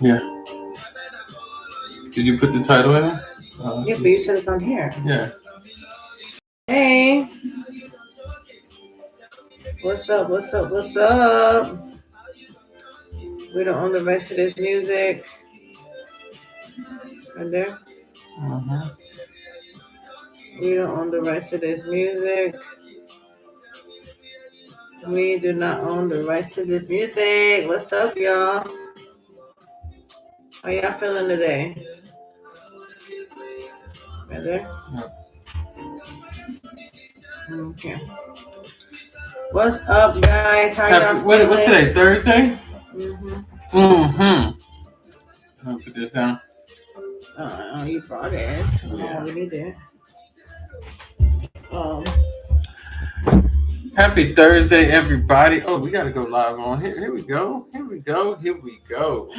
Yeah. Did you put the title in it? Yeah, but you said it's on here. Yeah. Hey, what's up? What's up? What's up? We don't own the rest of this music. Right there. Mm-hmm. We don't own the rest of this music. We do not own the rights to this music. What's up, y'all? How y'all feeling today? Right there. Okay. What's up, guys? How y'all feeling? What's today? Thursday? Mm-hmm. Mm-hmm. I'll put this down. Oh, you brought it. Yeah. Oh, we need it. Um, Happy Thursday, everybody. Oh, we gotta go live on here. Here we go. Here we go. Here we go.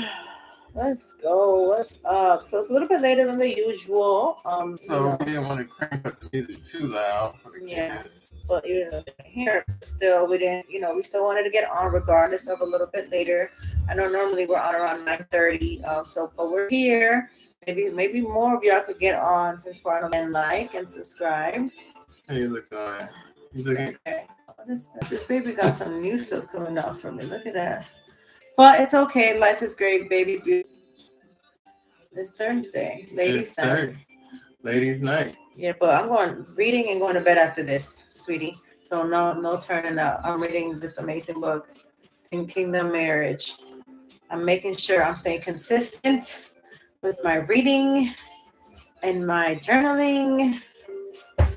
let's go. What's up? So it's a little bit later than the usual. So we didn't want to crank up the music too loud for the kids. But here still we didn't. We still wanted to get on regardless of a little bit later. I know normally we're on around 9:30. But we're here. Maybe more of y'all could get on since we're on and like and subscribe. How you looking on? You looking? Okay. This baby got some new stuff coming out for me. Look at that. But it's okay. Life is great. Baby's beautiful. It's Thursday. Ladies' night. Ladies' night. Yeah, but I'm going reading and going to bed after this, sweetie. So no turning out. I'm reading this amazing book, Kingdom Marriage. I'm making sure I'm staying consistent with my reading and my journaling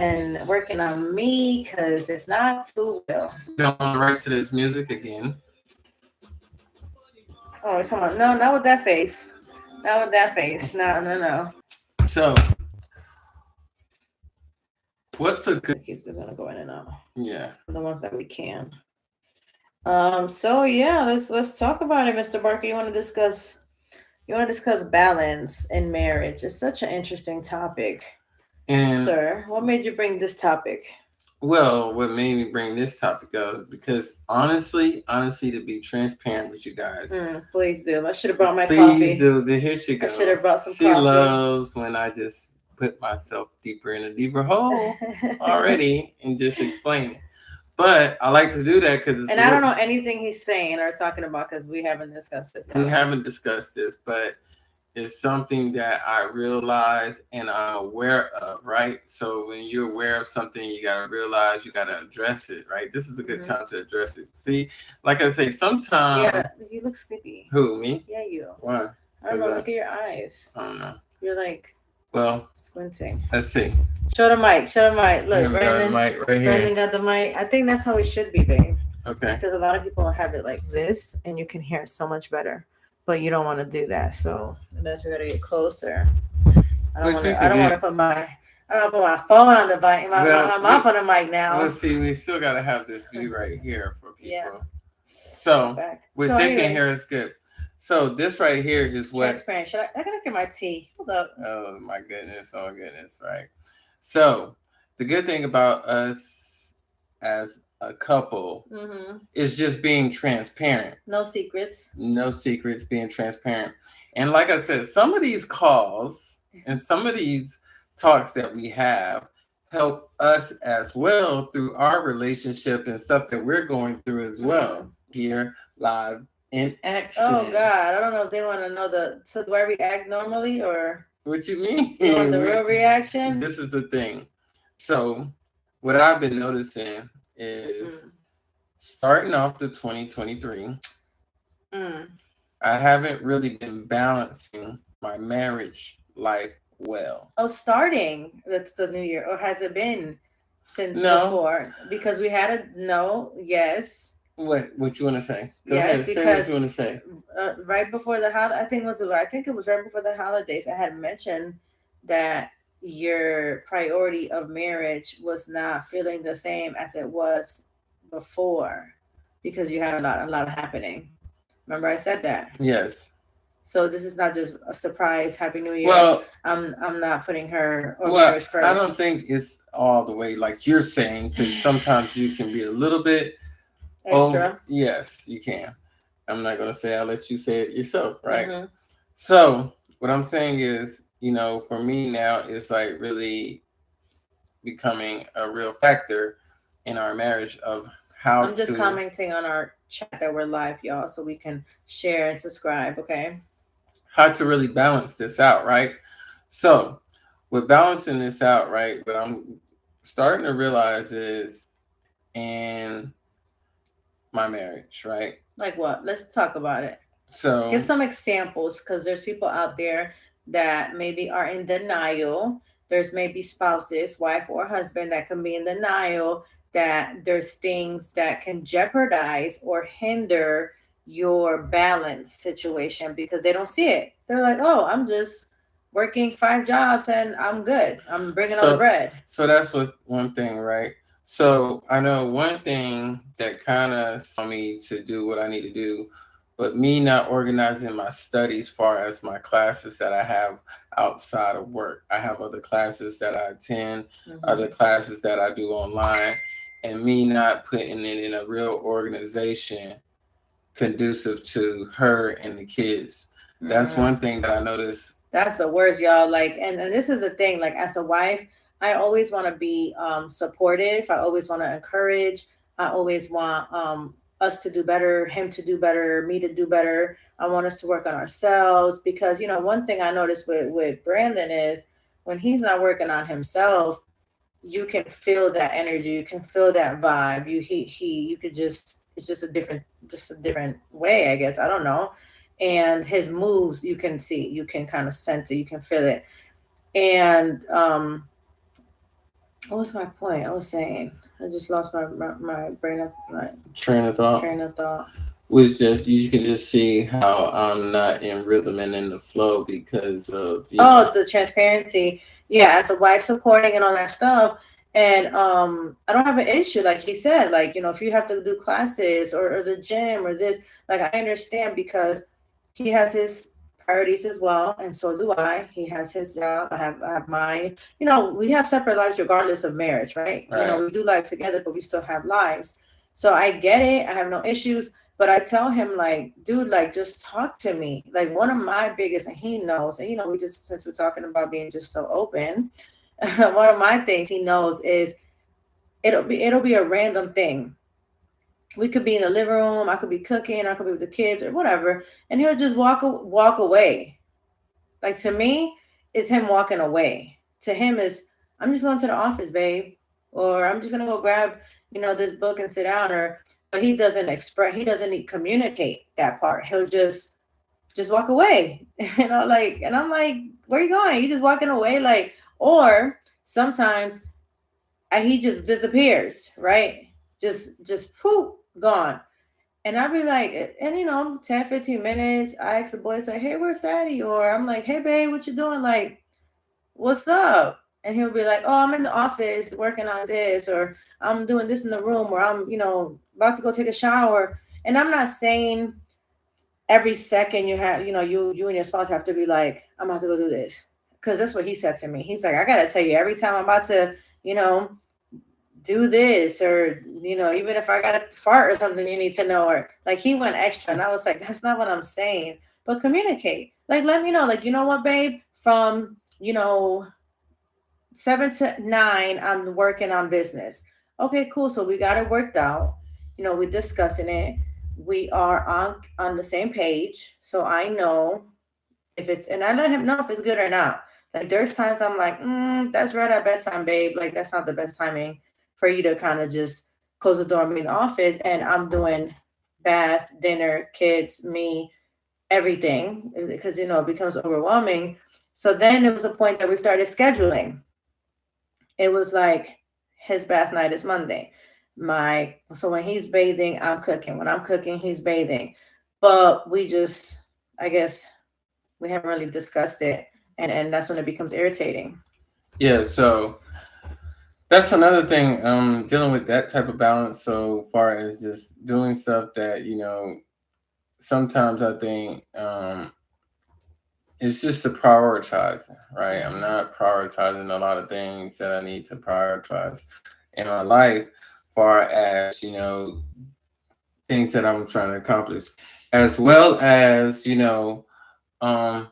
and working on me, because if not, who will? Don't want the rest of this music again. Oh, come on. No, not with that face. Not with that face. No. So, what's a good... We're going to go in and out. Yeah. The ones that we can. So yeah, let's talk about it, Mr. Barker. You want to discuss balance in marriage. It's such an interesting topic. And sir, what made you bring this topic? Well, what made me bring this topic up is because honestly, to be transparent with you guys. Please do. I should have brought my coffee. Please do. Here she goes. I should have brought some coffee. She loves when I just put myself deeper in a deeper hole already and just explain it. But I like to do that because I don't know anything he's saying or talking about because we haven't discussed this yet. We haven't discussed this, but it's something that I realize and I'm aware of, right? So when you're aware of something, you got to realize you got to address it, right? This is a good time to address it. See, like I say, sometimes... Yeah, you look sleepy. Who, me? Yeah, you. Why? I don't know. Look at your eyes. I don't know. You're like... Well, squinting. Let's see. Show the mic. Look, Brandon. Mic right here. Brandon got the mic. I think that's how it should be, babe. Okay. Because a lot of people have it like this, and you can hear it so much better. But you don't want to do that, so that's we gotta get closer. I don't want to put my phone on the mic. My mouth on the mic now. Let's see. We still gotta have this view right here for people. Yeah. So, which they can hear is good. So this right here is what... Transparent. I gotta get my tea. Hold up. Oh my goodness. Oh goodness. Right. So the good thing about us as a couple is just being transparent. No secrets. Being transparent. And like I said, some of these calls and some of these talks that we have help us as well through our relationship and stuff that we're going through as well here live in action. Oh God, I don't know if they want to know so do I react normally or what you mean? You want the real reaction? This is the thing. So what I've been noticing is starting off the 2023, I haven't really been balancing my marriage life well. Oh, starting. That's the new year. Or has it been since before? Because we had yes. What you want to say? Go yes, ahead. Because say what you want to say. Right before the holiday, I think it was right before the holidays. I had mentioned that your priority of marriage was not feeling the same as it was before because you had a lot happening. Remember I said that? Yes. So this is not just a surprise Happy New Year. Well, I'm not putting her or marriage first. I don't think it's all the way like you're saying because sometimes you can be a little bit extra. Yes, you can. I'm not going to say I'll let you say it yourself, right? So what I'm saying is, for me now, it's like really becoming a real factor in our marriage of how I'm just to commenting on our chat that we're live, y'all, so we can share and subscribe. Okay. really balance this out, right? So with balancing this out, right, what I'm starting to realize is in my marriage, right? Like what? Let's talk about it. So Give some examples, because there's people out there that maybe are in denial. There's maybe spouses, wife or husband, that can be in denial that there's things that can jeopardize or hinder your balance situation because they don't see it. They're like, oh, I'm just working 5 jobs and I'm good. I'm bringing all the so bread. so that's what one thing, right? So I know one thing that kind of saw me to do what I need to do, but me not organizing my studies far as my classes that I have outside of work. I have other classes that I attend, other Mm-hmm. classes that I do online, and me not putting it in a real organization conducive to her and the kids. That's Mm. one thing that I noticed. That's the worst, y'all. Like, and this is the thing, like as a wife, I always want to be supportive. I always want to encourage. I always want us to do better, him to do better, me to do better. I want us to work on ourselves because one thing I noticed with Brandon is when he's not working on himself, you can feel that energy, you can feel that vibe. You could just, it's just a different way, I guess. I don't know. And his moves, you can see, you can kind of sense it, you can feel it. And what was my point? I was saying, I just lost my brain of my Train of thought train of thought. was just you can just see how I'm not in rhythm and in the flow because of Oh, the transparency. Yeah, as a wife supporting and all that stuff. And I don't have an issue, like he said, like, if you have to do classes or the gym or this, like I understand because he has his priorities as well, and so do I. He has his job, I have mine. We have separate lives regardless of marriage, right? right. We do life together, but we still have lives. So I get it. I have no issues. But I tell him, like, dude, like, just talk to me. Like, one of my biggest, and he knows, and we just, since we're talking about being just so open, one of my things he knows is it'll be a random thing. We could be in the living room, I could be cooking, I could be with the kids or whatever, and he'll just walk away. Like, to me, it's him walking away. To him is, I'm just going to the office, babe, or I'm just gonna go grab, this book and sit down. Or, but he doesn't express, he doesn't communicate that part. He'll just walk away, like, and I'm like, where are you going? You just walking away, like, or sometimes he just disappears, right? Just poof, gone. And I'd be like, and 10, 15 minutes, I ask the boys, like, hey, where's daddy? Or I'm like, hey, babe, what you doing? Like, what's up? And he'll be like, oh, I'm in the office working on this, or I'm doing this in the room, or I'm, about to go take a shower. And I'm not saying every second you have, you and your spouse have to be like, I'm about to go do this. Because that's what he said to me. He's like, I got to tell you, every time I'm about to, you know, do this, or even if I got to fart or something, you need to know. Or like, he went extra, and I was like, that's not what I'm saying. But communicate, like, let me know, like, you know what, babe, from 7 to 9 I'm working on business. Okay, cool, so we got it worked out. We're discussing it. We are on the same page, so I know if it's, and I let him know if it's good or not. Like, there's times I'm like, that's right at bedtime, babe. Like, that's not the best timing for you to kind of just close the door and be in the office. And I'm doing bath, dinner, kids, me, everything, because it becomes overwhelming. So then it was a point that we started scheduling. It was like, his bath night is Monday. So when he's bathing, I'm cooking. When I'm cooking, he's bathing. But we just, I guess, we haven't really discussed it, and that's when it becomes irritating. Yeah, so that's another thing. Dealing with that type of balance. So far as just doing stuff that sometimes I think it's just the prioritizing, right? I'm Mm-hmm. not prioritizing a lot of things that I need to prioritize in my life, far as things that I'm trying to accomplish, as well as um,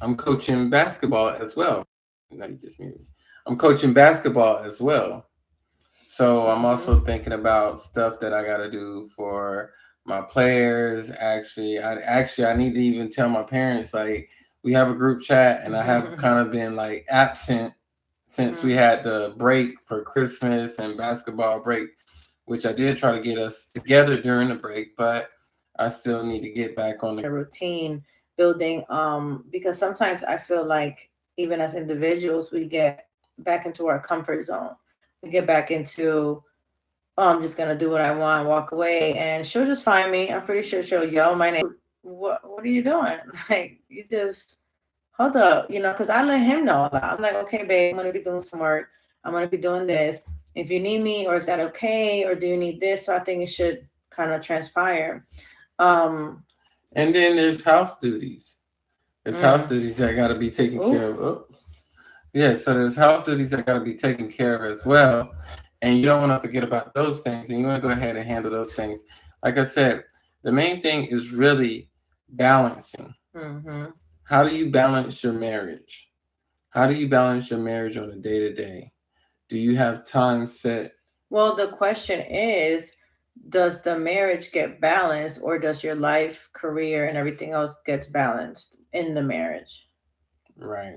I'm coaching basketball as well. No, you just muted me. I'm coaching basketball as well. So I'm Mm-hmm. also thinking about stuff that I got to do for my players. I need to even tell my parents, like, we have a group chat, and I have kind of been like absent since we had the break for Christmas and basketball break, which I did try to get us together during the break, but I still need to get back on the A routine building, because sometimes I feel like even as individuals we get back into our comfort zone. We get back into, oh, I'm just gonna do what I want, walk away, and she'll just find me. I'm pretty sure she'll yell my name. What are you doing? Like, you just hold up, because I let him know a lot. I'm like, okay, babe, I'm gonna be doing some work. I'm gonna be doing this. If you need me, or is that okay, or do you need this? So I think it should kind of transpire. Um, And then there's house duties. There's house mm, duties that got to be taken ooh, care of. Oops. Yeah, so there's house duties that got to be taken care of as well. And you don't want to forget about those things. And you want to go ahead and handle those things. Like I said, the main thing is really balancing. mm-hmm. How do you balance your marriage? How do you balance your marriage on a day to day? Do you have time set? Well, the question is, does the marriage get balanced, or does your life, career, and everything else gets balanced in the marriage? Right.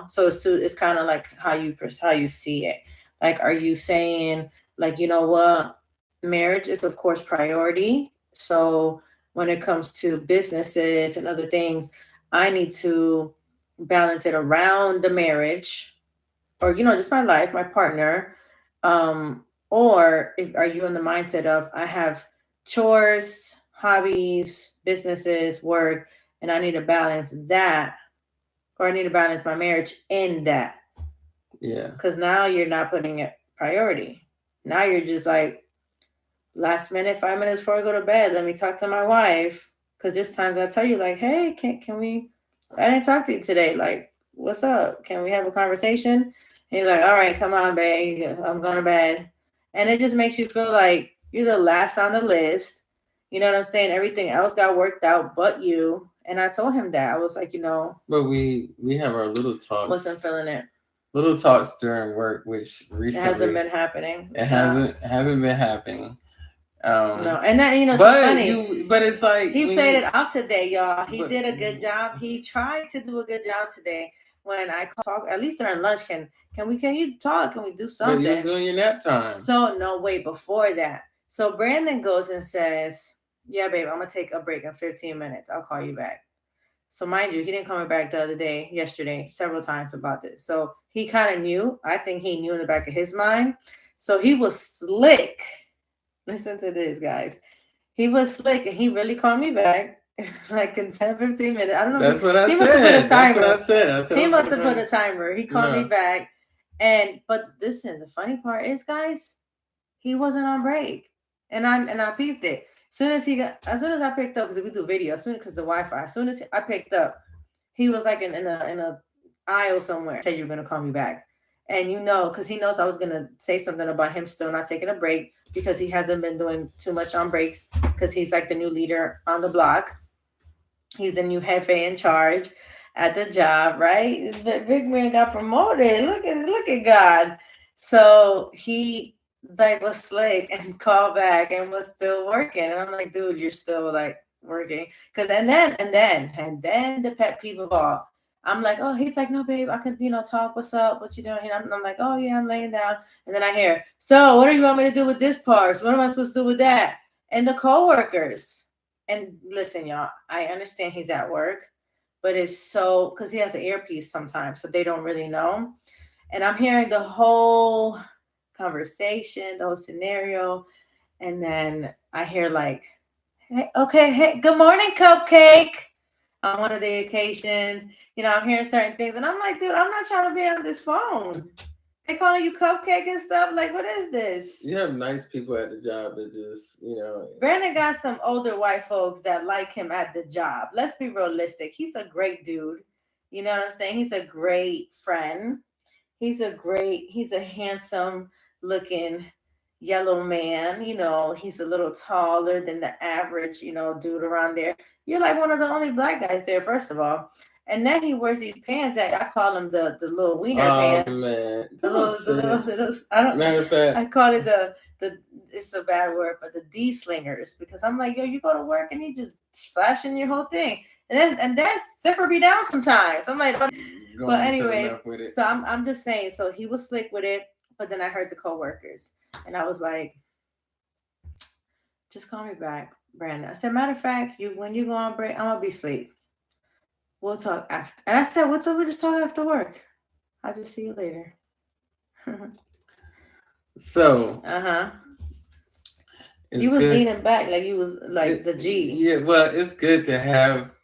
So it's kind of like how you see it. Like, are you saying, like, you know what, marriage is of course priority. So when it comes to businesses and other things, I need to balance it around the marriage, or just my life, my partner. um or if are you in the mindset of, I have chores, hobbies, businesses, work, and I need to balance that, or I need to balance my marriage in that? Yeah. Because now you're not putting it priority. Now you're just like, last minute, 5 minutes before I go to bed, let me talk to my wife. Because there's times I tell you, like, hey, can we, I didn't talk to you today, like, what's up, can we have a conversation? And you're like, all right, come on, babe, I'm going to bed. And it just makes you feel like you're the last on the list. You know what I'm saying? Everything else got worked out but you. And I told him that. I was like, But we have our little talks. wasn't feeling it. Little talks during work, which It hasn't recently been happening. it It's not. haven't been happening. No, Um, and that, so funny. but it's like He when played you, it out today, y'all. He but did a good job. He tried to do a good job today. When I talk, at least during lunch, can you talk? Can we do but you was something? doing your nap time. So no, wait, before that. So Brandon goes and says, "Yeah, babe, I'm gonna take a break in 15 minutes. I'll call you back." So mind you, he didn't call me back the other day, yesterday, several times about this. So he kind of knew. I think he knew in the back of his mind. So he was slick. Listen to this, guys. He was slick, and he really called me back like in 10, 15 minutes. I don't know That's if what I he must have put a said. That's what I timer. said. I He told must have put somebody. a timer. He called me No, back. But listen, the funny part is, guys, he wasn't on break. And I peeped it. As soon as I picked up, because we do video, as soon because the Wi-Fi, as soon as I picked up, he was like in a aisle somewhere. Said you were gonna call me back. And because he knows I was gonna say something about him still not taking a break, because he hasn't been doing too much on breaks, because he's like the new leader on the block. He's the new jefe in charge at the job, right? The big man got promoted. Look at God. So he like was slick and called back and was still working. And I'm like, dude, you're still like working. Cause and then the pet peeve of all. I'm like, oh, he's like, no, babe, I could, talk. What's up? What you doing? And I'm like, oh yeah, I'm laying down. And then I hear, so what do you want me to do with this part? So what am I supposed to do with that? And the coworkers. And listen, y'all, I understand he's at work, but it's so, because he has an earpiece sometimes, so they don't really know. And I'm hearing the whole conversation, the whole scenario. And then I hear like, hey, okay, hey, good morning, Cupcake. On one of the occasions, I'm hearing certain things. And I'm like, dude, I'm not trying to be on this phone. They calling you Cupcake and stuff. Like, what is this? you have nice people at the job that just Brandon got some older white folks that like him at the job. Let's be realistic. He's a great dude. You know what I'm saying? He's a great friend. He's a handsome looking, yellow man. He's a little taller than the average, dude around there. You're like one of the only black guys there, first of all. And then he wears these pants that I call them the little wiener Oh pants. man, The don't little, the say little, it. the little, I don't, Matter of fact, I call it the, it's a bad word, but the D slingers, because I'm like, yo, you go to work and you just flashing your whole thing. And then zipper be down sometimes. I'm like, but going to the anyways, left with it. so I'm just saying. So he was slick with it, but then I heard the coworkers, and I was like, just call me back, Brandon. I said, matter of fact, when you go on break, I'm gonna be asleep. We'll talk after. And I said, what's up? We just talk after work. I'll just see you later. So Uh-huh. it's You was good. leaning back like you was like the G. Yeah, well, it's good to have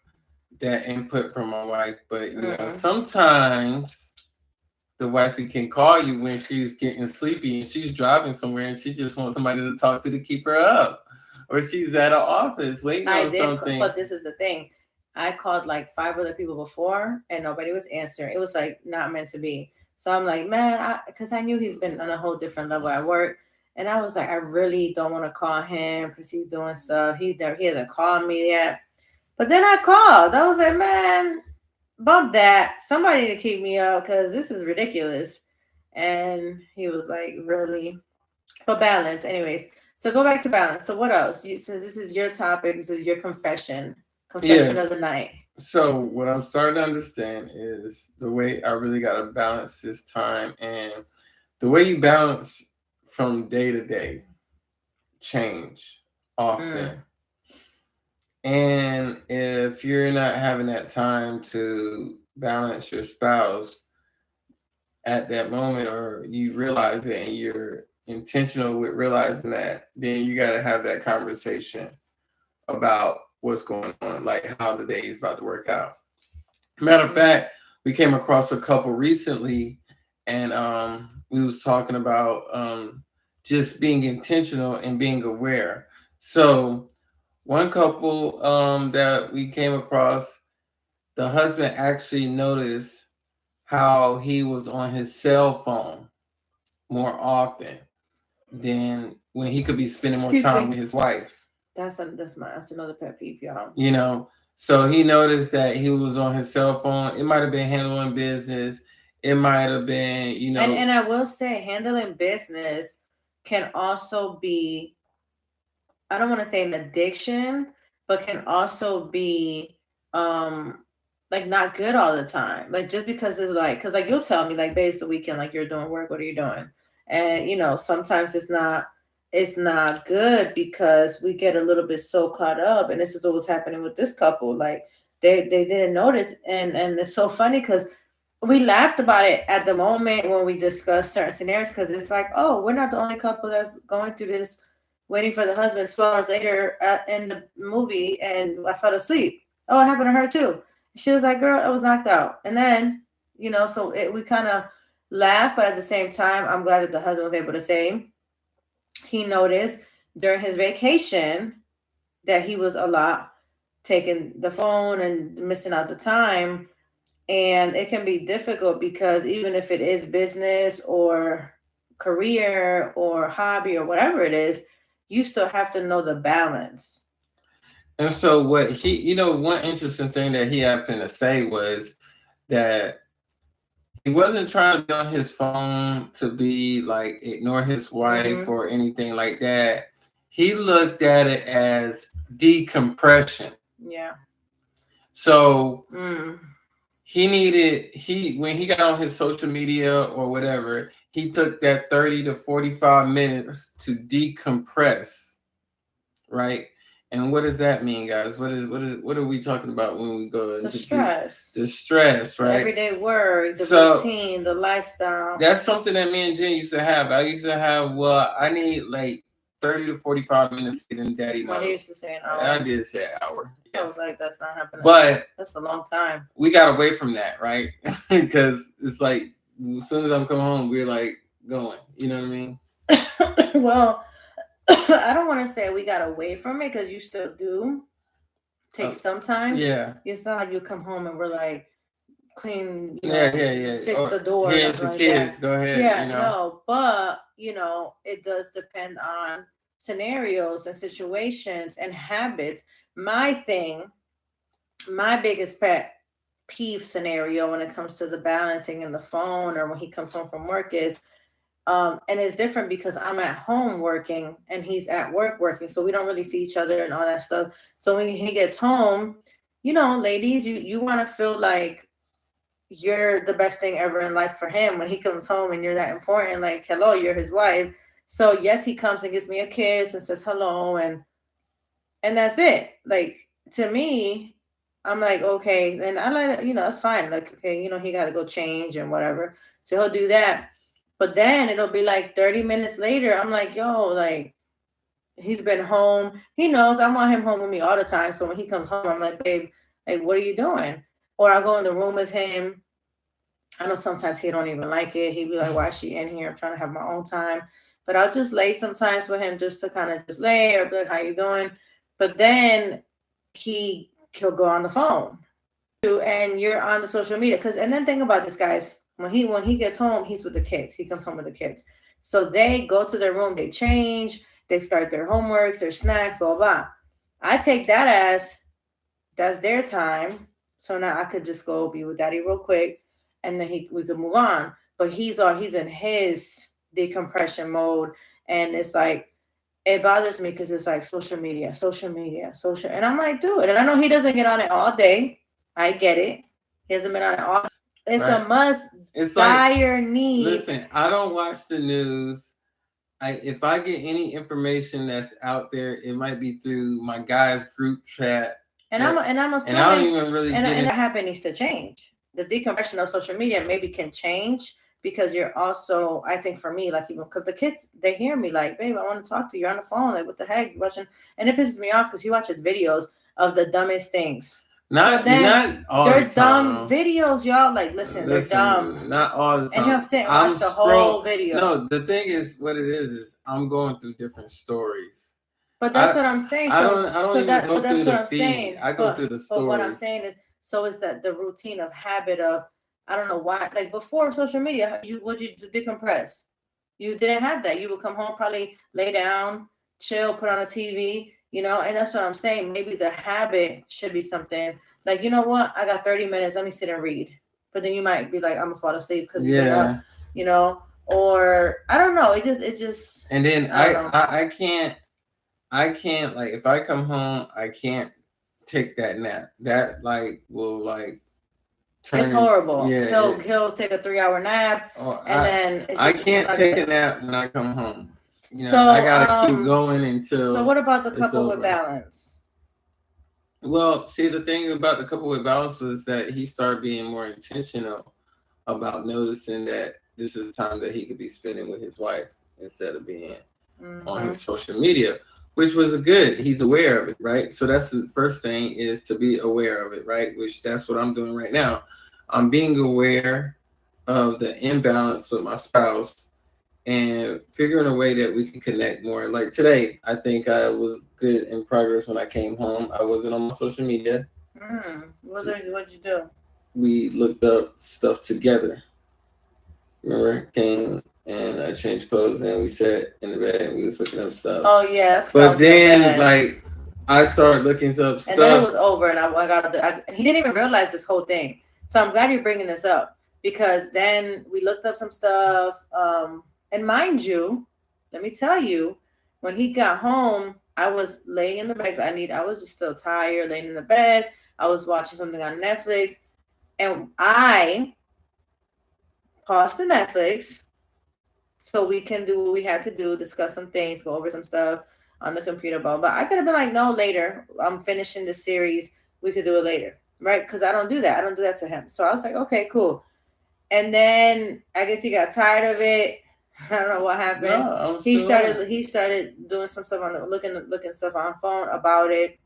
that input from my wife, but Mm. sometimes the wifey can call you when she's getting sleepy and she's driving somewhere and she just wants somebody to talk to keep her up, or she's at an office waiting I on did, something. but this is the thing. I called like five other people before, and nobody was answering. It was like not meant to be. So I'm like, man, because I knew he's been on a whole different level at work, and I was like, I really don't want to call him because he's doing stuff. He hasn't called me yet. But then I called. I was like, man, bump that. Somebody to keep me up because this is ridiculous. And he was like, really? But balance, anyways. So go back to balance. So what else? Since this is your topic, this is your confession of Yes. the night. So what I'm starting to understand is the way I really got to balance this time, and the way you balance from day to day change often. Mm. And if you're not having that time to balance your spouse at that moment, or you realize it and you're intentional with realizing that, then you got to have that conversation about what's going on, like how the day is about to work out. Matter of fact, we came across a couple recently, and we was talking about just being intentional and being aware. So one couple that we came across, the husband actually noticed how he was on his cell phone more often than when he could be spending more Excuse time me. with his wife. That's another pet peeve, y'all. You know, so he noticed that he was on his cell phone. It might have been handling business. It might have been, And I will say, handling business can also be, I don't want to say an addiction, but can also be um like not good all the time. Like just because it's like, because like you'll tell me like, babe, it's the weekend, like you're doing work, what are you doing? And sometimes it's not good because we get a little bit so caught up, and this is what was happening with this couple. Like they didn't notice, and it's so funny because we laughed about it at the moment when we discussed certain scenarios, because it's like, oh, we're not the only couple that's going through this, waiting for the husband 12 hours later in the movie, and I fell asleep. Oh, it happened to her too. She was like, girl, I was knocked out. And then, we kind of laughed, but at the same time, I'm glad that the husband was able to say he noticed during his vacation that he was a lot taking the phone and missing out the time. And it can be difficult because even if it is business or career or hobby or whatever it is, you still have to know the balance. and so what he, one interesting thing that he happened to say was that he wasn't trying to be on his phone to be like ignore his wife Mm-hmm. or anything like that. He looked at it as decompression. Yeah. So Mm. he when he got on his social media or whatever, he took that 30 to 45 minutes to decompress, right? And what does that mean, guys? What are we talking about when we go The into stress, the stress, the right? everyday work, the So routine, the lifestyle. that's something that me and Jen used to have. I used to have, well, I need like 30 to 45 minutes to get in daddy Well, he mode. used to say an I hour. did say an hour. I was Yes. like, that's not happening. But That's a long time. we got away from that, right? Because it's like as soon as I'm coming home, we're like going. You know what I mean? Well, I don't want to say we got away from it because you still do take some time. Yeah. It's not like you come home and we're like, clean, Yeah. fix Or the door, here's nothing the like kids. that. Go ahead. Yeah, no, but it does depend on scenarios and situations and habits. My thing, my biggest pet peeve scenario when it comes to the balancing in the phone or when he comes home from work is and it's different because I'm at home working and he's at work working, so we don't really see each other and all that stuff. So when he gets home, ladies, you want to feel like you're the best thing ever in life for him when he comes home and you're that important. Like, hello, you're his wife. So yes, he comes and gives me a kiss and says hello, and that's it. Like, to me, I'm like, okay, then I let it, it's fine. Like, okay, he got to go change and whatever. So he'll do that. But then it'll be like 30 minutes later. I'm like, yo, like, he's been home. He knows I want him home with me all the time. So when he comes home, I'm like, babe, like, what are you doing? Or I'll go in the room with him. I know sometimes he don't even like it. He'd be like, why is she in here? I'm trying to have my own time. But I'll just lay sometimes with him just to kind of just lay or be like, how you doing? But then he'll go on the phone and you're on the social media. And then think about this, guys. When he gets home, he's with the kids. He comes home with the kids. So they go to their room, they change, they start their homeworks, their snacks, blah, blah. I take that as that's their time. So now I could just go be with daddy real quick and then we could move on. But he's in his decompression mode. And it's like, it bothers me because it's like social media. And I'm like, dude. And I know he doesn't get on it all day. I get it. He hasn't been on it all. It's right. A must. It's dire need. Listen, I don't watch the news. If I get any information that's out there, it might be through my guys' group chat. And I'm assuming. And I don't even really. And that habit needs to change. The decompression of social media maybe can change. Because you're also, I think for me, like, even because the kids, they hear me like, babe, I want to talk to you. You're on the phone. Like, what the heck? You watching? And it pisses me off because he watches videos of the dumbest things. Not all they're the time. Dumb videos, y'all. Like, listen, they're dumb. Not all the time. And he'll sit and watch the whole video. No, the thing is, what it is I'm going through different stories. But that's what I'm saying. I don't even go through the feed. I go through the stories. But what I'm saying is, so it's that the routine of habit of, I don't know why. Like before social media, would you decompress? You didn't have that. You would come home, probably lay down, chill, put on a TV, and that's what I'm saying. Maybe the habit should be something like, you know what? I got 30 minutes. Let me sit and read. But then you might be like, I'm gonna fall asleep because or I don't know. It just. And then I can't like if I come home, I can't take that nap. That like will like. It's horrible. Yeah, he'll take a 3-hour nap, then I can't take a nap when I come home. So I gotta keep going until. So what about the couple with balance? Well, see, the thing about the couple with balance was that he started being more intentional about noticing that this is time that he could be spending with his wife instead of being on his social media, which was good. He's aware of it, right? So that's the first thing, is to be aware of it, right? Which that's what I'm doing right now. I'm being aware of the imbalance with my spouse and figuring a way that we can connect more. Like today, I think I was good in progress when I came home. I wasn't on my social media. What'd you do? We looked up stuff together. Remember? Came and I changed clothes and we sat in the bed and we was looking up stuff. Oh yes. But then like I started looking up stuff. And then it was over and I got he didn't even realize this whole thing. So I'm glad you're bringing this up because then we looked up some stuff. And mind you, let me tell you, when he got home, I was laying in the bed. I was just still tired, laying in the bed. I was watching something on Netflix and I paused the Netflix so we can do what we had to do, discuss some things, go over some stuff on the computer. But I could have been like, no, later. I'm finishing the series. We could do it later, right? Because I don't do that. I don't do that to him. So I was like, okay, cool. And then I guess he got tired of it. I don't know what happened. No, he started doing some stuff on looking stuff on phone about it.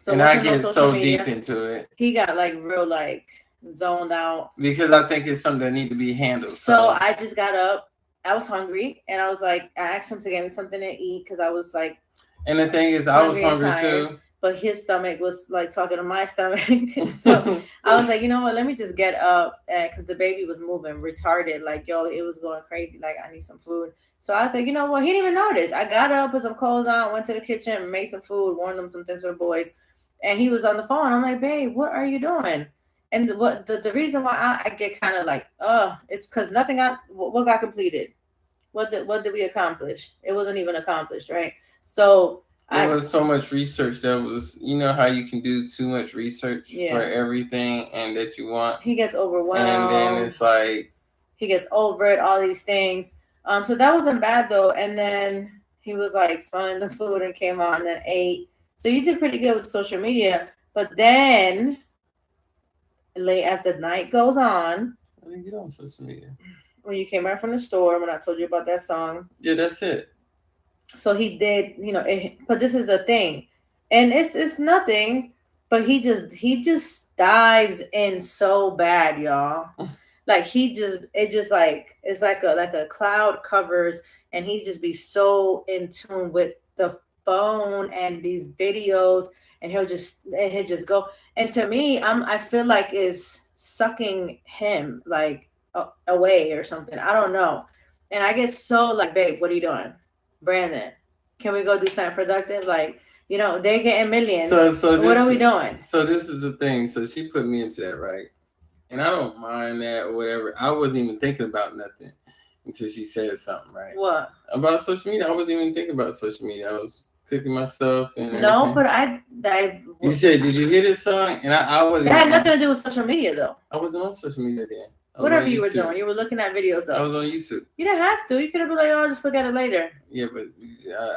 So and I get so deep into it. He got like real like zoned out because I think it's something that need to be handled. So I just got up. I was hungry, and I was like, I asked him to get me something to eat because I was like. And the thing is, I was hungry too. But his stomach was like talking to my stomach. So I was like, you know what? Let me just get up because the baby was moving retarded. Like, yo, it was going crazy. Like, I need some food. So I said, you know what? He didn't even notice. I got up, put some clothes on, went to the kitchen, made some food, warned them some things for the boys, and he was on the phone. I'm like, babe, what are you doing? And the reason why I get kind of like, it's because nothing got what got completed. What did we accomplish? It wasn't even accomplished, right? So It was so much research that was, you know how you can do too much research for everything and that you want. He gets overwhelmed. And then it's like he gets over it, all these things. So that wasn't bad though. And then he was like smelling the food and came out and then ate. So you did pretty good with social media. But then late as the night goes on. I didn't get on social media. When you came back from the store, when I told you about that song. Yeah, that's it. So he did, but this is a thing. And it's nothing, but he just dives in so bad, y'all. Like it's like a cloud covers, and he just be so in tune with the phone and these videos, and he'll just go. And to me, I feel like it's sucking him like away or something. I don't know. And I get so like, babe, what are you doing? Brandon, can we go do something productive? Like, they're getting millions. So what are we doing? So this is the thing. So she put me into that, right? And I don't mind that or whatever. I wasn't even thinking about nothing until she said something, right? What? About social media. I wasn't even thinking about social media. I was cooking myself and no, everything. But I you said, did you hear this song? And I wasn't. It had nothing to do with social media, though. I wasn't on social media then. Whatever you were doing, you were looking at videos, though. I was on YouTube. You didn't have to. You could have been like, "Oh, I'll just look at it later." Yeah, but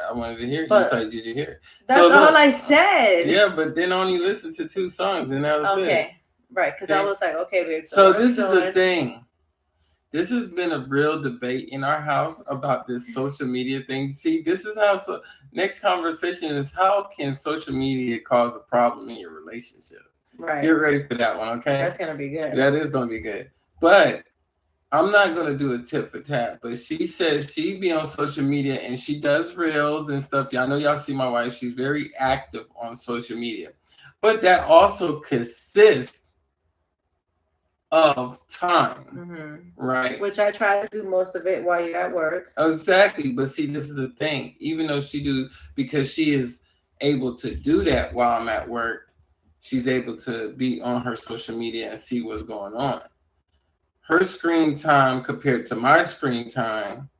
I wanted to hear it. You said, "Did you hear it?" That's all I said. Yeah, but then only listened to 2 songs, and that was it. Okay, right? Because I was like, "Okay, babe." So this is the thing. This has been a real debate in our house about this social media thing. See, this is how. So next conversation is how can social media cause a problem in your relationship? Right. Get ready for that one, okay? That's gonna be good. That is gonna be good. But I'm not gonna do a tip for tat. But she says she be on social media and she does reels and stuff. Y'all know y'all see my wife. She's very active on social media. But that also consists of time, right? Which I try to do most of it while you're at work. Exactly. But see, this is the thing. Even though because she is able to do that while I'm at work, she's able to be on her social media and see what's going on. Her screen time compared to my screen time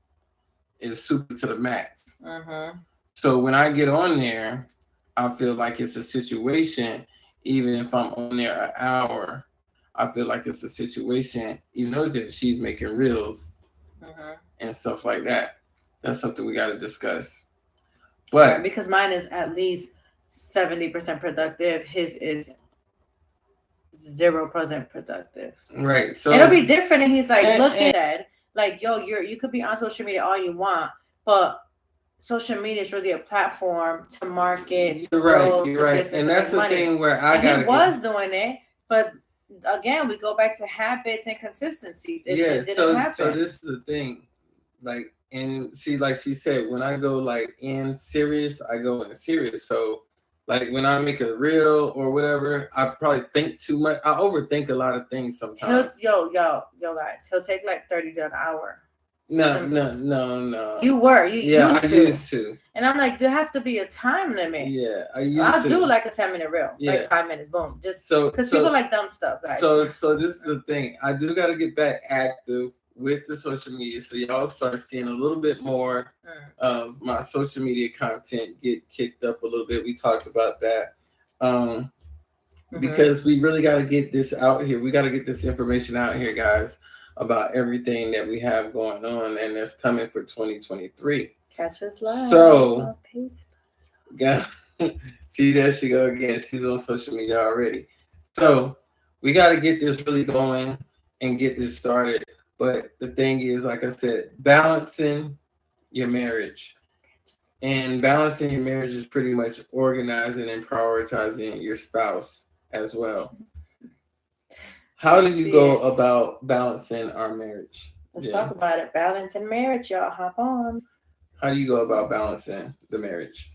is super to the max. So when I get on there, I feel like it's a situation, even if I'm on there an hour, I feel like it's a situation, even though that she's making reels and stuff like that. That's something we got to discuss. But right, because mine is at least 70% productive. His is 0% productive. Right. So it'll be different. And he's like, look at that. Like, yo, you could be on social media all you want, but social media is really a platform to market. To grow, you're right. And that's the thing where he was doing it, but again, we go back to habits and consistency. It didn't happen. So this is the thing, like, and see, like she said, when I go like in serious, I go in serious. So like when I make a reel or whatever, I probably think too much. I overthink a lot of things sometimes. Yo, guys, he'll take like 30 to an hour. No. You used to. And I'm like, there has to be a time limit. Yeah, I'll do like a 10-minute reel, like 5 minutes, boom. Just because people like dumb stuff, guys. So this is the thing. I do got to get back active with the social media, so y'all start seeing a little bit more of my social media content get kicked up a little bit. We talked about that because we really got to get this out here. We got to get this information out here, guys, about everything that we have going on and that's coming for 2023. Catch us live. So, see, there she go again. She's on social media already. So we got to get this really going and get this started. But the thing is, like I said, balancing your marriage. And balancing your marriage is pretty much organizing and prioritizing your spouse as well. How do you go about balancing our marriage? Let's talk about it. Balancing marriage, y'all. Hop on. How do you go about balancing the marriage?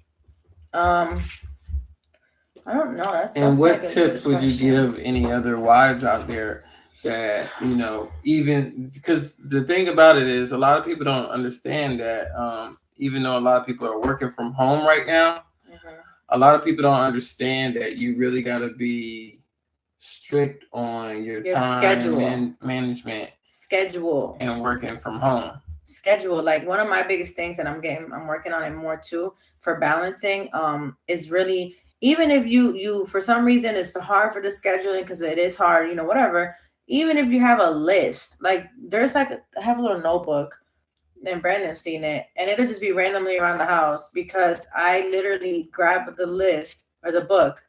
I don't know. What tips would you give any other wives out there that, even because the thing about it is a lot of people don't understand that, even though a lot of people are working from home right now, a lot of people don't understand that you really got to be strict on your time management schedule and working from home. Schedule. Like one of my biggest things, and I'm working on it more too, for balancing, is really, even if you for some reason it's hard for the scheduling, because it is hard, whatever. Even if you have a list, like there's like I have a little notebook, and Brandon's seen it, and it'll just be randomly around the house, because I literally grab the list or the book,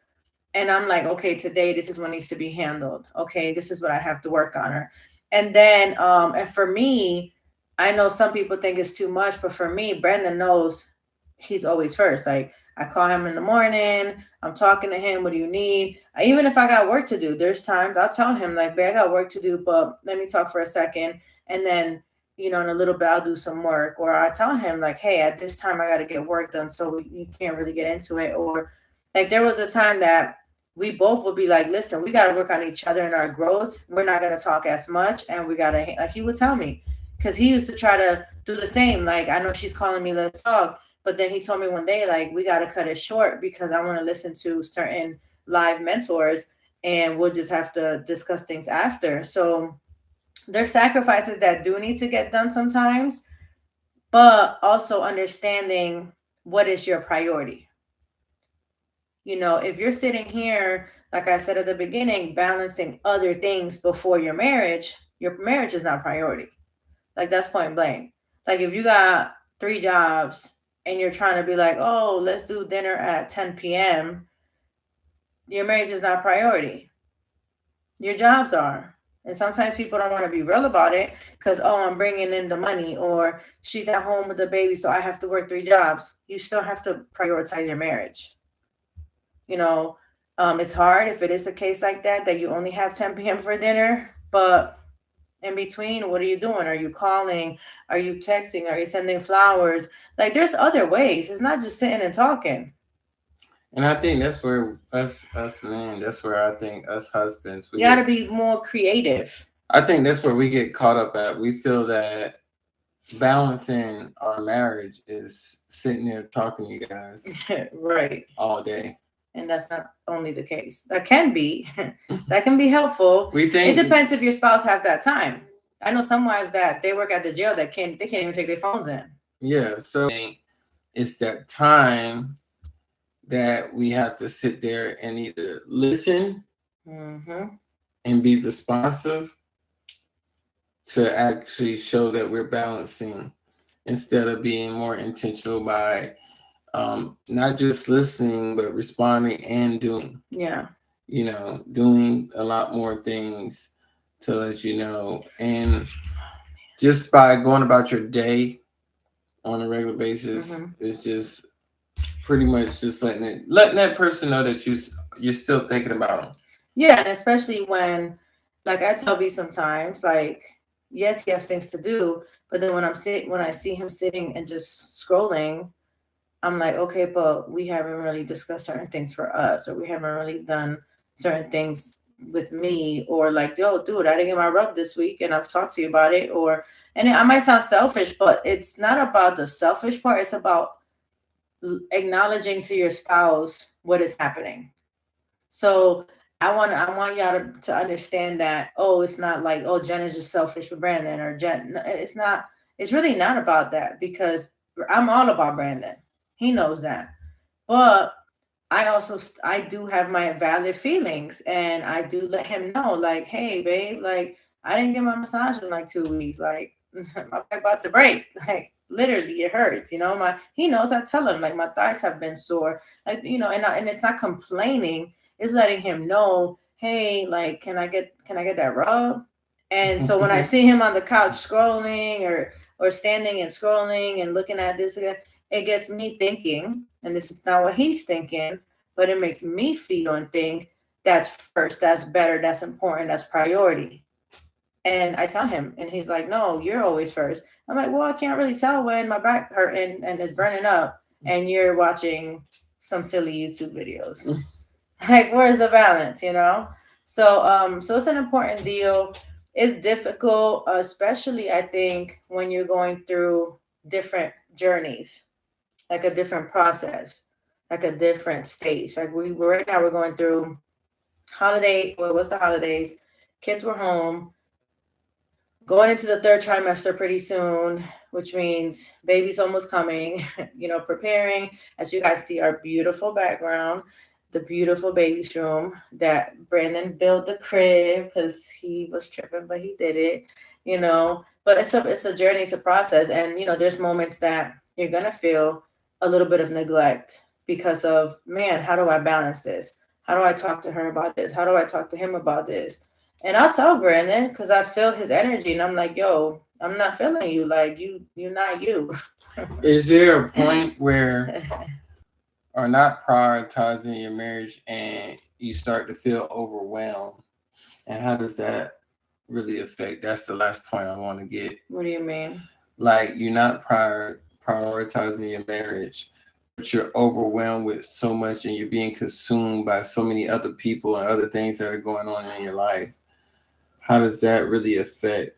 and I'm like, okay, today this is what needs to be handled. Okay, this is what I have to work on her. And then and for me, I know some people think it's too much, but for me, Brandon knows he's always first. Like I call him in the morning, I'm talking to him, what do you need? Even if I got work to do, there's times I'll tell him like, babe, I got work to do, but let me talk for a second. And then, in a little bit I'll do some work. Or I tell him like, hey, at this time I gotta get work done, so you can't really get into it. Or like there was a time that we both would be like, listen, we got to work on each other and our growth. We're not going to talk as much. And we got to, like, he would tell me, because he used to try to do the same. Like, I know she's calling me, let's talk. But then he told me one day, like, we got to cut it short, because I want to listen to certain live mentors, and we'll just have to discuss things after. So there's sacrifices that do need to get done sometimes, but also understanding what is your priority. If you're sitting here, like I said at the beginning, balancing other things before your marriage is not priority. Like that's point blank. Like if you got 3 jobs and you're trying to be like, oh, let's do dinner at 10 p.m., your marriage is not priority. Your jobs are. And sometimes people don't want to be real about it, because, oh, I'm bringing in the money, or she's at home with the baby, so I have to work 3 jobs. You still have to prioritize your marriage. It's hard if it is a case like that you only have 10 p.m. for dinner, but in between, what are you doing? Are you calling? Are you texting? Are you sending flowers? Like there's other ways. It's not just sitting and talking. And I think that's where us men, that's where I think us husbands, you got to be more creative. I think that's where we get caught up at. We feel that balancing our marriage is sitting there talking to you guys right all day. And that's not only the case. That can be helpful. We think it depends if your spouse has that time. I know some wives that they work at the jail that they can't even take their phones in. Yeah, so it's that time that we have to sit there and either listen and be responsive to actually show that we're balancing, instead of being more intentional by not just listening, but responding and doing. Yeah. Doing a lot more things to let you know. And just by going about your day on a regular basis, it's just pretty much just letting that person know that you're still thinking about them. Yeah, and especially when, like I tell B sometimes, like, yes, he has things to do, but then when I see him sitting and just scrolling, I'm like, okay, but we haven't really discussed certain things for us, or we haven't really done certain things with me, or like, yo, dude, I didn't get my rub this week and I've talked to you about it. And I might sound selfish, but it's not about the selfish part. It's about acknowledging to your spouse what is happening. So I want y'all to understand that, oh, it's not like, oh, Jen is just selfish with Brandon, or Jen. It's not. It's really not about that, because I'm all about Brandon. He knows that. But I do have my valid feelings, and I do let him know, like, hey, babe, like, I didn't get my massage in like 2 weeks. Like, my back about to break. Like, literally, it hurts. He knows. I tell him, like, my thighs have been sore. Like, and it's not complaining. It's letting him know, hey, like, can I get that rub? And so when I see him on the couch scrolling, or standing and scrolling and looking at this again, it gets me thinking, and this is not what he's thinking, but it makes me feel and think, that's first, that's better, that's important, that's priority. And I tell him, and he's like, no, you're always first. I'm like, well, I can't really tell when my back hurt and is burning up, and you're watching some silly YouTube videos. Like, where's the balance, So it's an important deal. It's difficult, especially I think when you're going through different journeys, like a different process, like a different stage. Like we right now we're going through holiday. Well, what's the holidays? Kids were home, going into the third trimester pretty soon, which means baby's almost coming. Preparing. As you guys see, our beautiful background, the beautiful baby's room that Brandon built the crib because he was tripping, but he did it. But it's a journey, it's a process, and there's moments that you're gonna feel a little bit of neglect because of, man, how do I balance this? How do I talk to her about this? How do I talk to him about this? And I'll tell Brandon because I feel his energy, and I'm like, "Yo, I'm not feeling you. Like you're not you." Is there a point where are not prioritizing your marriage and you start to feel overwhelmed? And how does that really affect? That's the last point I want to get. What do you mean? Like you're not prioritizing your marriage, but you're overwhelmed with so much and you're being consumed by so many other people and other things that are going on in your life. How does that really affect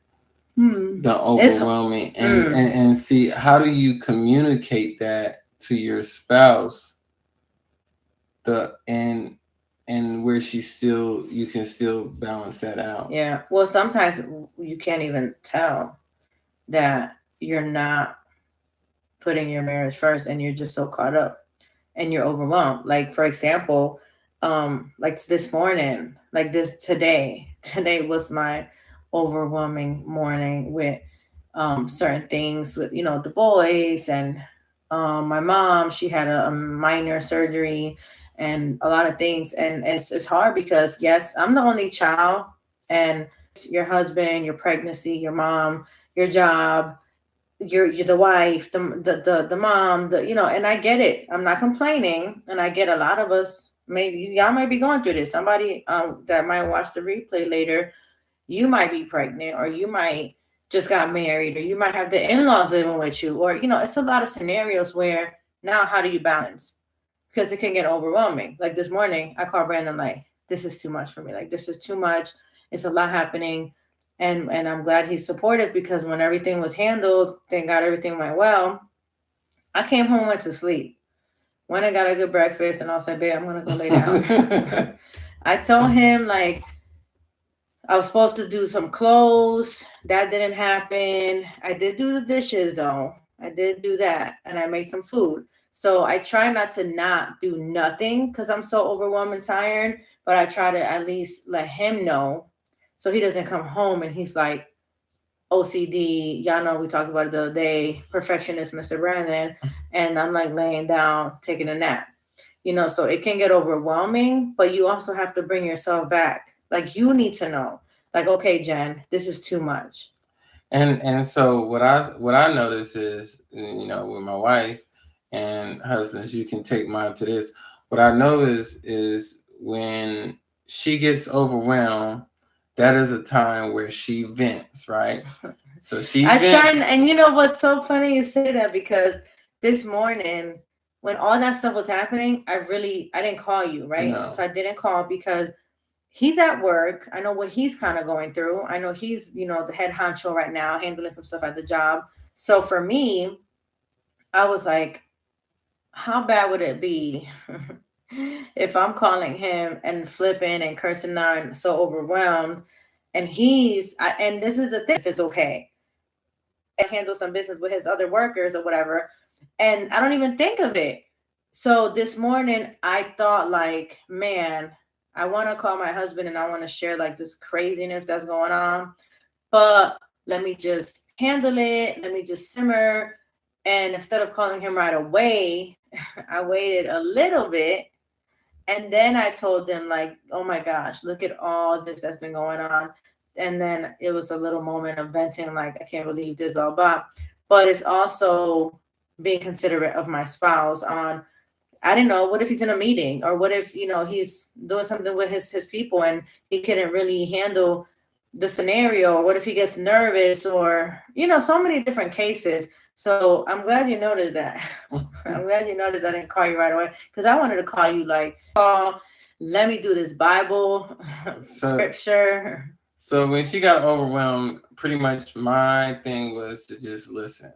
the overwhelming and see, how do you communicate that to your spouse, the and where you can still balance that out? Yeah. Well, sometimes you can't even tell that you're not putting your marriage first, and you're just so caught up and you're overwhelmed. Like, for example, like this morning, like this today was my overwhelming morning with certain things with the boys, and my mom, she had a minor surgery and a lot of things, and it's hard because, yes, I'm the only child, and your husband, your pregnancy, your mom, your job, you're the wife, the mom, and I get it. I'm not complaining, and I get a lot of us, maybe y'all might be going through this. Somebody that might watch the replay later, you might be pregnant, or you might just got married, or you might have the in-laws living with you, or it's a lot of scenarios where now how do you balance? Because it can get overwhelming. Like this morning, I called Brandon, like, this is too much for me. Like, this is too much. It's a lot happening. And I'm glad he's supportive, because when everything was handled, thank God everything went well. I came home, went to sleep. Went and got a good breakfast, and I was like, babe, I'm going to go lay down. I told him, like, I was supposed to do some clothes. That didn't happen. I did do the dishes, though. I did do that. And I made some food. So I try not to not do nothing because I'm so overwhelmed and tired. But I try to at least let him know, so he doesn't come home and he's like, OCD. Y'all know we talked about it the other day. Perfectionist, Mr. Brandon. And I'm like laying down, taking a nap. So it can get overwhelming, but you also have to bring yourself back. Like, you need to know, like, okay, Jen, this is too much. And so what I notice is, with my wife and husbands, you can take mine to this. What I know is when she gets overwhelmed, that is a time where she vents, right? So I try, and you know what's so funny you say that, because this morning when all that stuff was happening, I didn't call you, right? No. So I didn't call because he's at work. I know what he's kind of going through. I know he's, the head honcho right now, handling some stuff at the job. So for me, I was like, how bad would it be if I'm calling him and flipping and cursing out and so overwhelmed, and and this is the thing, if it's okay, and handle some business with his other workers or whatever, and I don't even think of it. So this morning I thought, like, man, I want to call my husband and I want to share like this craziness that's going on, but let me just handle it. Let me just simmer. And instead of calling him right away, I waited a little bit. And then I told them, like, oh my gosh, look at all this that's been going on. And then it was a little moment of venting, like, I can't believe this, blah, blah. But it's also being considerate of my spouse on, I don't know, what if he's in a meeting, or what if, he's doing something with his people and he couldn't really handle the scenario, or what if he gets nervous, or, so many different cases. So I'm glad you noticed that. I'm glad you noticed I didn't call you right away, because I wanted to call you, like, call let me do this Bible So scripture. so when she got overwhelmed, pretty much my thing was to just listen.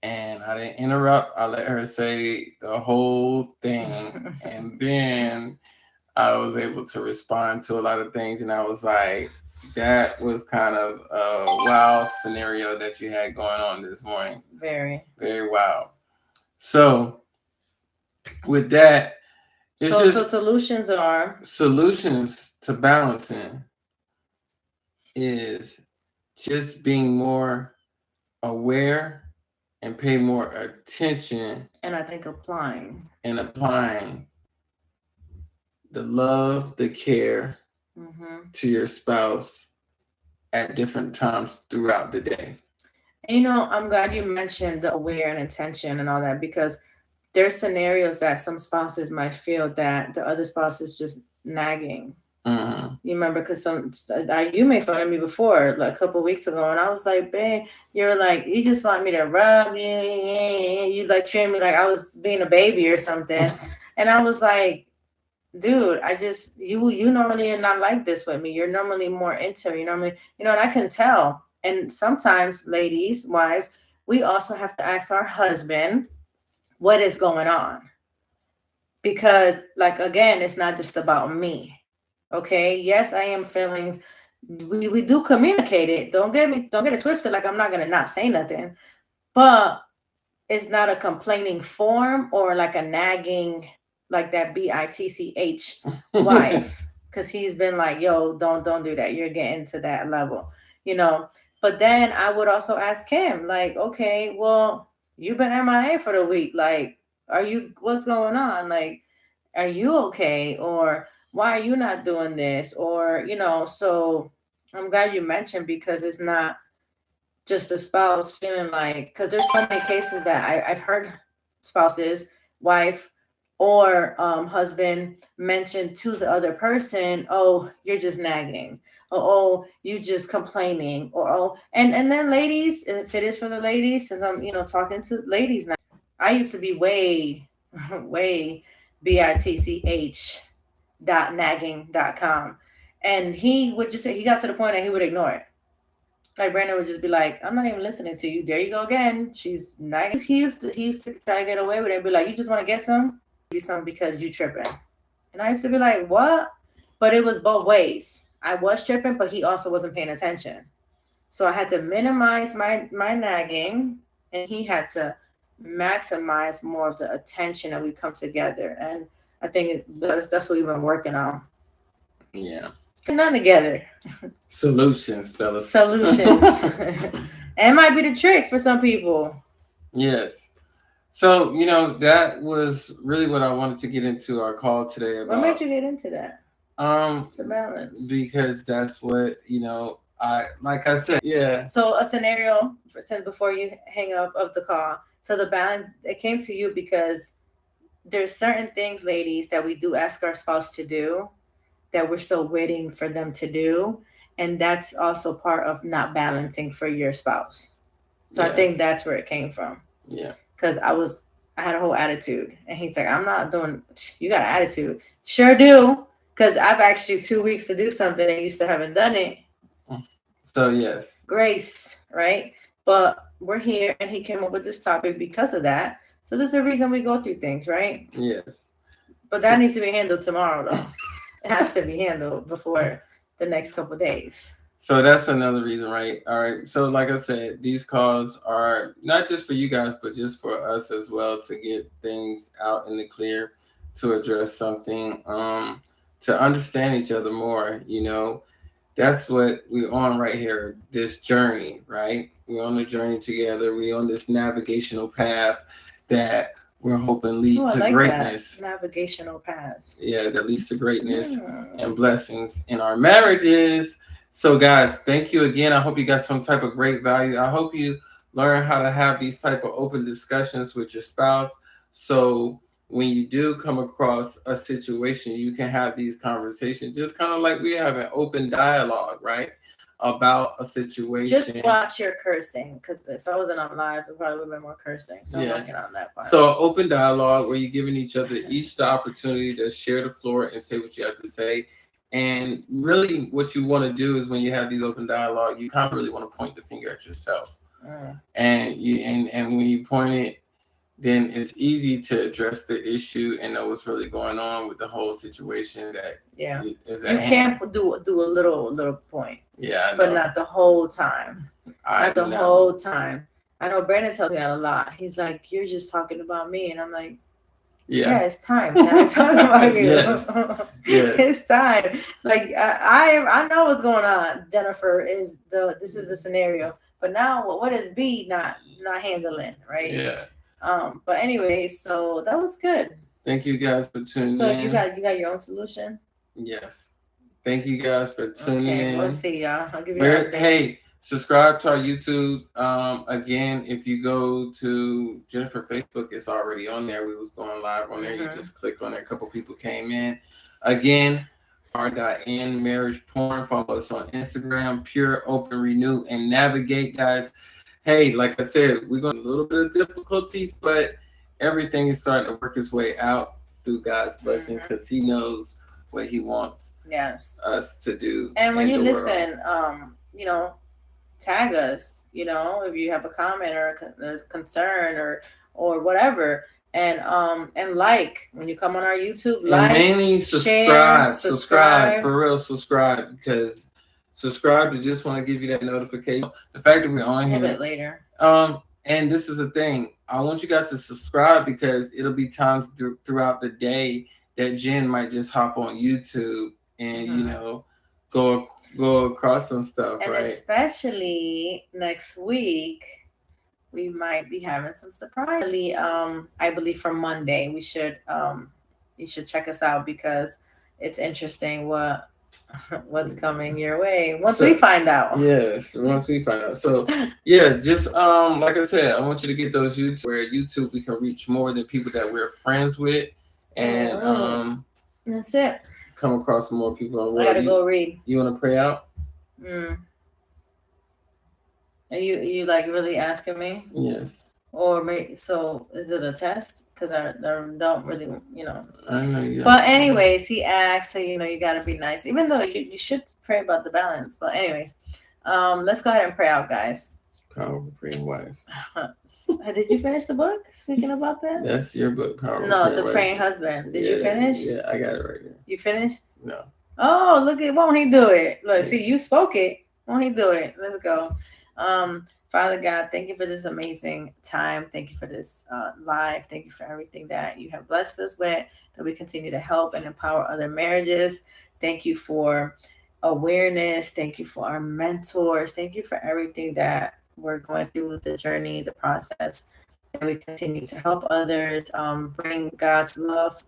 And I didn't interrupt. I let her say the whole thing. And then I was able to respond to a lot of things. And I was like, that was kind of a wild scenario that you had going on this morning. Very. Very wild. So with that, it's So just solutions are solutions to balancing is just being more aware and pay more attention and I think applying. and applying the love, the care Mm-hmm. to your spouse at different times throughout the day. And I'm glad you mentioned the aware and intention and all that because there's scenarios that some spouses might feel that the other spouse is just nagging. Mm-hmm. You remember, because you made fun of me before, like a couple of weeks ago, and I was like, "Babe, you're like, you just want me to rub you, you like treat me like I was being a baby or something," and I was like, "Dude, I just you normally are not like this with me. You're normally more into me. You normally, and I can tell. And sometimes, ladies, wives, we also have to ask our husband what is going on because, like, again, it's not just about me. Okay, yes, I am feelings. We do communicate it. Don't get it twisted. Like, I'm not gonna not say nothing, but it's not a complaining form or like a nagging, like that bitch wife, because he's been like, yo, don't do that. You're getting to that level, you know. But then I would also ask him, like, okay, well, you've been MIA for the week. Like, what's going on? Like, are you okay? Or why are you not doing this? Or, so I'm glad you mentioned because it's not just a spouse feeling like, because there's so many cases that I've heard spouses, wife, or husband mention to the other person, oh, you're just nagging. Oh, you just complaining. Or, oh, and then ladies, if it is for the ladies, since I'm, talking to ladies now, I used to be way, way bitch nagging.com. And he would just say, he got to the point that he would ignore it. Like Brandon would just be like, I'm not even listening to you. There you go again. She's not. He used to try to get away with it. Be like, you just want to get some? Give you some because you tripping. And I used to be like, what? But it was both ways. I was tripping, but he also wasn't paying attention. So I had to minimize my nagging, and he had to maximize more of the attention that we come together. And I think that's what we've been working on. Yeah. Getting on together. Solutions, fellas. Solutions. And it might be the trick for some people. Yes. So, that was really what I wanted to get into our call today What made about. you get into that? To balance. Because that's what, I like I said, yeah. So a scenario since before you hang up of the call. So the balance, it came to you because there's certain things, ladies, that we do ask our spouse to do that we're still waiting for them to do. And that's also part of not balancing for your spouse. So I think Yes. that's where it came from. Yeah. Because I had a whole attitude. And he's like, I'm not doing, you got an attitude. Sure do. Because I've asked you 2 weeks to do something and you still haven't done it. So, yes. Grace, right? But we're here and he came up with this topic because of that. So there's a reason we go through things, right? Yes. But that needs to be handled tomorrow, though. It has to be handled before the next couple of days. So that's another reason, right? All right. So, like I said, these calls are not just for you guys, but just for us as well to get things out in the clear, to address something, to understand each other more. That's what we're on right here. This journey, right? We're on the journey together. We're on this navigational path that we're hoping lead to like greatness. That. Navigational path. Yeah, that leads to greatness and blessings in our marriages. So, guys, thank you again. I hope you got some type of great value. I hope you learn how to have these type of open discussions with your spouse. So when you do come across a situation, you can have these conversations, just kind of like we have an open dialogue, right? about a situation. Just watch your cursing, because if I wasn't on live, it probably would have been more cursing. So I'm working on that part. So open dialogue where you're giving each the opportunity to share the floor and say what you have to say. And really what you want to do is when you have these open dialogue, you kind of really want to point the finger at yourself. And when you point it, then it's easy to address the issue and know what's really going on with the whole situation that is at hand. Can't do a little point. Yeah, I know. But not the whole time. Whole time. I know Brandon tells me that a lot. He's like, "You're just talking about me," and I'm like, "Yeah, it's time. I'm talking about you. Yes. It's time." Like I know what's going on. Jennifer this is the scenario, but now what is B not handling, right? Yeah. But anyway, so that was good. Thank you guys for tuning in. So you got your own solution? Yes. Thank you guys for tuning in. We'll see y'all. I'll give you an update. Hey, subscribe to our YouTube. Again, if you go to Jennifer Facebook, it's already on there. We was going live on there. You just click on it. A couple people came in. Again, P.O.R.N marriage porn. Follow us on Instagram, Pure, Open, Renew, and Navigate, guys. Hey, like I said, we're going to a little bit of difficulties, but everything is starting to work its way out through God's blessing because He knows what He wants us to do. And when you listen, tag us, if you have a comment or a concern or whatever. And like when you come on our YouTube, and mainly subscribe for real, subscribe, because subscribe to just want to give you that notification. The fact that we're on here a bit later. And this is the thing. I want you guys to subscribe because it'll be times throughout the day that Jen might just hop on YouTube and go across some stuff, and right? Especially next week, we might be having some surprise. I believe for Monday, you should check us out because it's interesting what's coming your way once we find out. Yes, once we find out. So yeah, just like I said, I want you to get those YouTube we can reach more than people that we're friends with, and that's it. Come across some more people on. I gotta go read. You want to pray out? Are you like really asking me? Yes. Or maybe, so is it a test? Because I don't really, I know you. But anyways, he asked, so you gotta be nice, even though you should pray about the balance. But anyways, let's go ahead and pray out, guys. Powerful Praying Wife. Did you finish the book? Speaking about that, that's your book. The Praying Husband. Did you finish? Yeah, I got it right here. You finished? No. Oh, look at, won't he do it? Look, see, you spoke it. Won't he do it? Let's go. Father God, thank you for this amazing time. Thank you for this live. Thank you for everything that you have blessed us with, that we continue to help and empower other marriages. Thank you for awareness. Thank you for our mentors. Thank you for everything that we're going through with the journey, the process. And we continue to help others, bring God's love,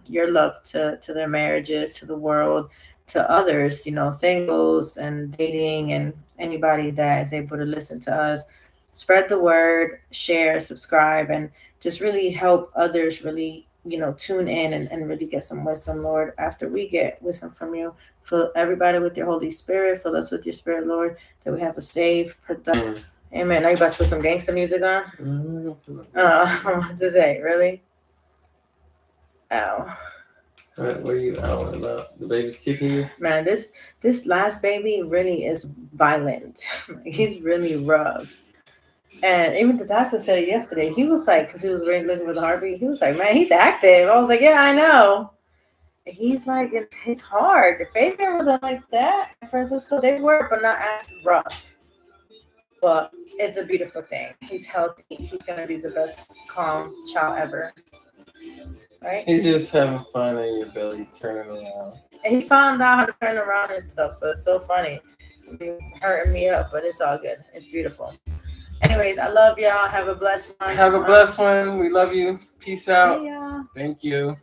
your love to their marriages, to the world, to others, singles and dating and anybody that is able to listen to us. Spread the word, share, subscribe, and just really help others really, tune in and really get some wisdom, Lord, after we get wisdom from you. Fill everybody with your Holy Spirit. Fill us with your Spirit, Lord, that we have a safe, productive. Amen. Now you about to put some gangster music on? What to say? Really? Ow. What are you out about? The baby's kicking you? Man, this last baby really is violent. He's really rough. And even the doctor said it yesterday. He was like, because he was really looking for the heartbeat, he was like, man, he's active. I was like, yeah, I know. He's like, it's hard. The Fabian wasn't like that at Francisco. They were, but not as rough. But it's a beautiful thing. He's healthy. He's going to be the best calm child ever. Right? He's just having fun in your belly, turning around. And he found out how to turn around and stuff, so it's so funny. It's hurting me up, but it's all good. It's beautiful. Anyways, I love y'all. Have a blessed one. Have a blessed one. We love you. Peace out. See ya. Thank you.